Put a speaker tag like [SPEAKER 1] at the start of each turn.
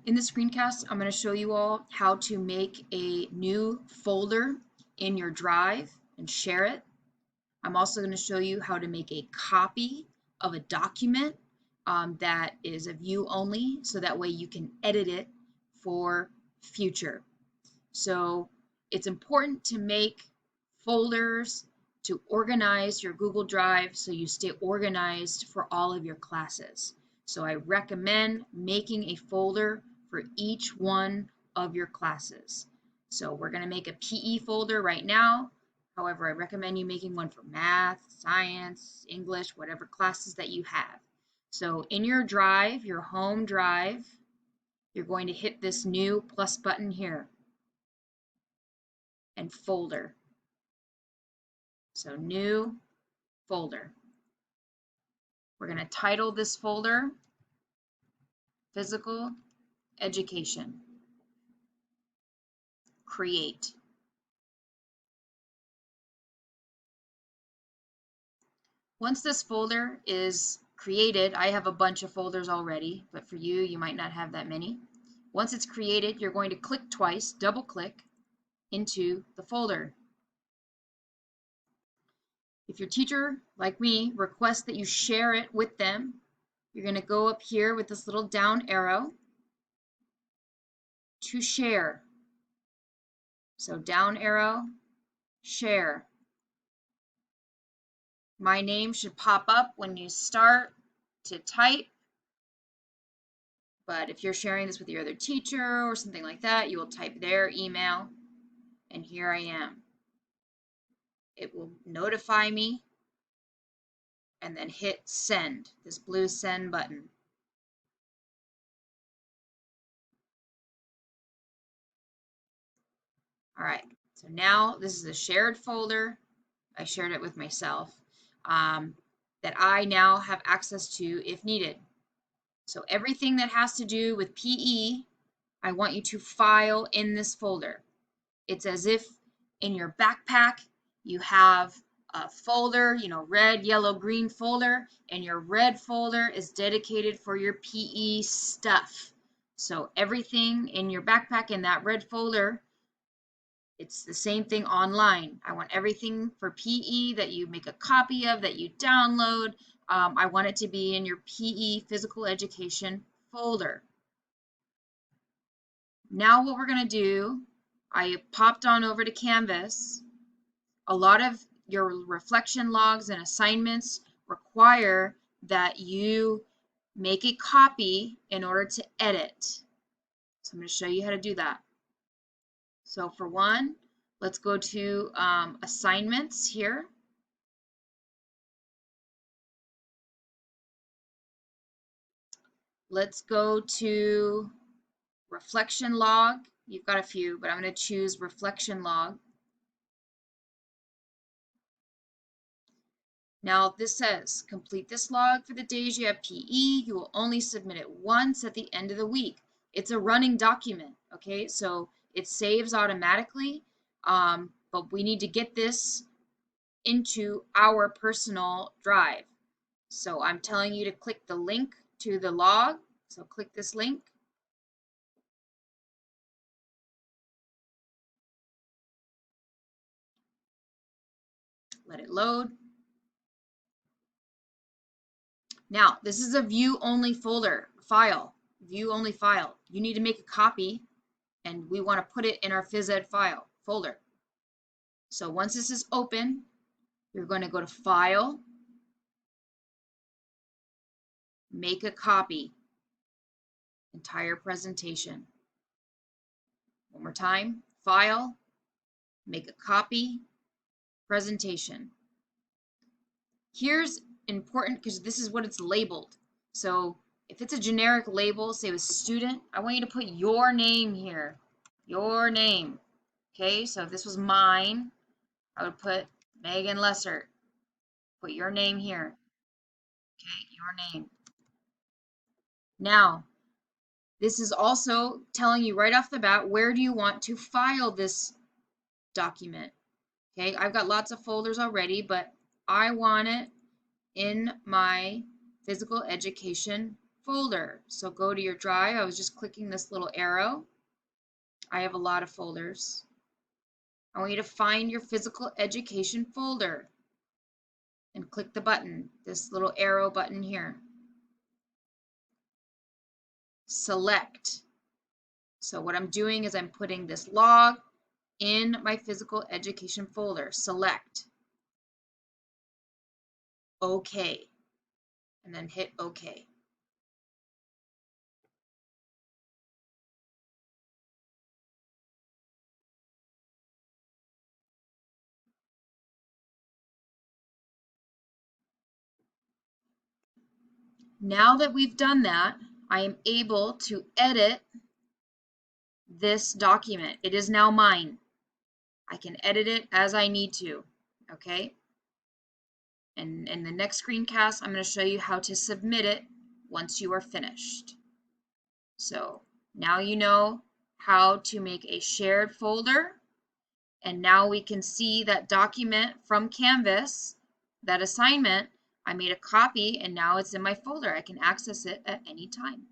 [SPEAKER 1] In this screencast, I'm going to show you all how to make a new folder in your Drive and share it. I'm also going to show you how to make a copy of a document that is a view only, so that way you can edit it for future. So it's important to make folders to organize your Google Drive so you stay organized for all of your classes. So I recommend making a folder for each one of your classes. So we're going to make a PE folder right now. However, I recommend you making one for math, science, English, whatever classes that you have. So in your drive, your home drive, you're going to hit this new plus button here and folder. So new folder. We're going to title this folder Physical Education. Create. Once this folder is created, I have a bunch of folders already, but for you, you might not have that many. Once it's created, you're going to click twice, double click into the folder. If your teacher, like me, requests that you share it with them, you're going to go up here with this little down arrow to share. So down arrow, share. My name should pop up when you start to type, but if you're sharing this with your other teacher or something like that, you will type their email, and here I am. It will notify me, and then hit send, this blue send button. All right, so now this is a shared folder. I shared it with myself that I now have access to if needed. So everything that has to do with PE, I want you to file in this folder. It's as if in your backpack you have a folder, red, yellow, green folder, and your red folder is dedicated for your PE stuff. So everything in your backpack in that red folder, it's the same thing online. I want everything for PE that you make a copy of, that you download. I want it to be in your PE physical education folder. Now what we're going to do, I popped on over to Canvas. A lot of your reflection logs and assignments require that you make a copy in order to edit. So I'm going to show you how to do that. So for one, let's go to assignments here. Let's go to reflection log. You've got a few, but I'm going to choose reflection log. Now this says, complete this log for the days you have PE. You will only submit it once at the end of the week. It's a running document, okay? So it saves automatically, but we need to get this into our personal drive. So I'm telling you to click the link to the log. So click this link. Let it load. Now, this is a view-only folder, file, view-only file. You need to make a copy, and we want to put it in our phys ed file folder. So once this is open, you're going to go to File, Make a Copy, Entire Presentation. One more time, File, Make a Copy, Presentation. Here's important because this is what it's labeled. So if it's a generic label, say with student, I want you to put your name here, your name. Okay, so if this was mine, I would put Megan Lessert. Put your name here. Okay, your name. Now, this is also telling you right off the bat, where do you want to file this document? Okay, I've got lots of folders already, but I want it in my physical education folder. So go to your drive. I was just clicking this little arrow. I have a lot of folders. I want you to find your physical education folder and click the button, this little arrow button here. Select. So what I'm doing is I'm putting this log in my physical education folder. Select. OK. And then hit OK. Now that we've done that, I am able to edit this document. It is now mine. I can edit it as I need to, okay? And in the next screencast, I'm going to show you how to submit it once you are finished. So now you know how to make a shared folder, and now we can see that document from Canvas, that assignment. I made a copy and now it's in my folder. I can access it at any time.